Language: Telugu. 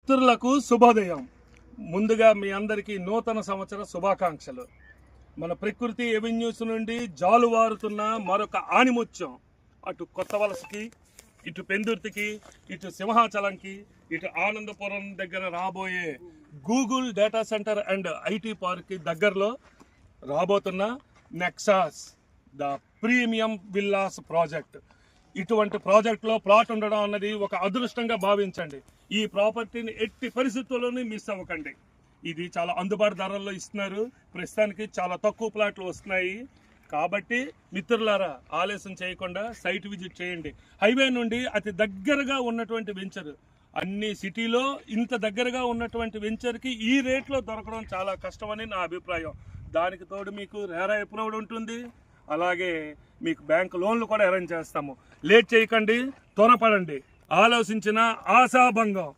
మిత్రులకు శుభోదయం. ముందుగా మీ అందరికీ నూతన సంవత్సర శుభాకాంక్షలు. మన ప్రకృతి ఎవెన్యూస్ నుండి జాలువారుతున్న మరొక ఆణిముత్యం అటు కొత్త వలసకి, ఇటు పెందుర్తికి, ఇటు సింహాచలంకి, ఇటు ఆనందపురం దగ్గర రాబోయే Google data centre and IT పార్క్కి దగ్గరలో రాబోతున్న Nexus the premium villas project. ఇటువంటి ప్రాజెక్టులో ప్లాట్ ఉండడం అన్నది ఒక అదృష్టంగా భావించండి. ఈ ప్రాపర్టీని ఎట్టి పరిస్థితుల్లోనూ మిస్ అవ్వకండి. ఇది చాలా అందుబాటు ధరల్లో ఇస్తున్నారు. ప్రస్తుతానికి చాలా తక్కువ ప్లాట్లు వస్తున్నాయి. కాబట్టి మిత్రులారా, ఆలస్యం చేయకుండా సైట్ విజిట్ చేయండి. హైవే నుండి అతి దగ్గరగా ఉన్నటువంటి వెంచర్, అన్ని సిటీలో ఇంత దగ్గరగా ఉన్నటువంటి వెంచర్కి ఈ రేట్లో దొరకడం చాలా కష్టమని నా అభిప్రాయం. దానికి తోడు మీకు రేరా అప్రూవ్డ్ ఉంటుంది, అలాగే మీకు బ్యాంక్ లోన్లు కూడా అరేంజ్ చేస్తాము. లేట్ చేయకండి, త్వరపడండి. ఆలోచించిన ఆశాభంగం.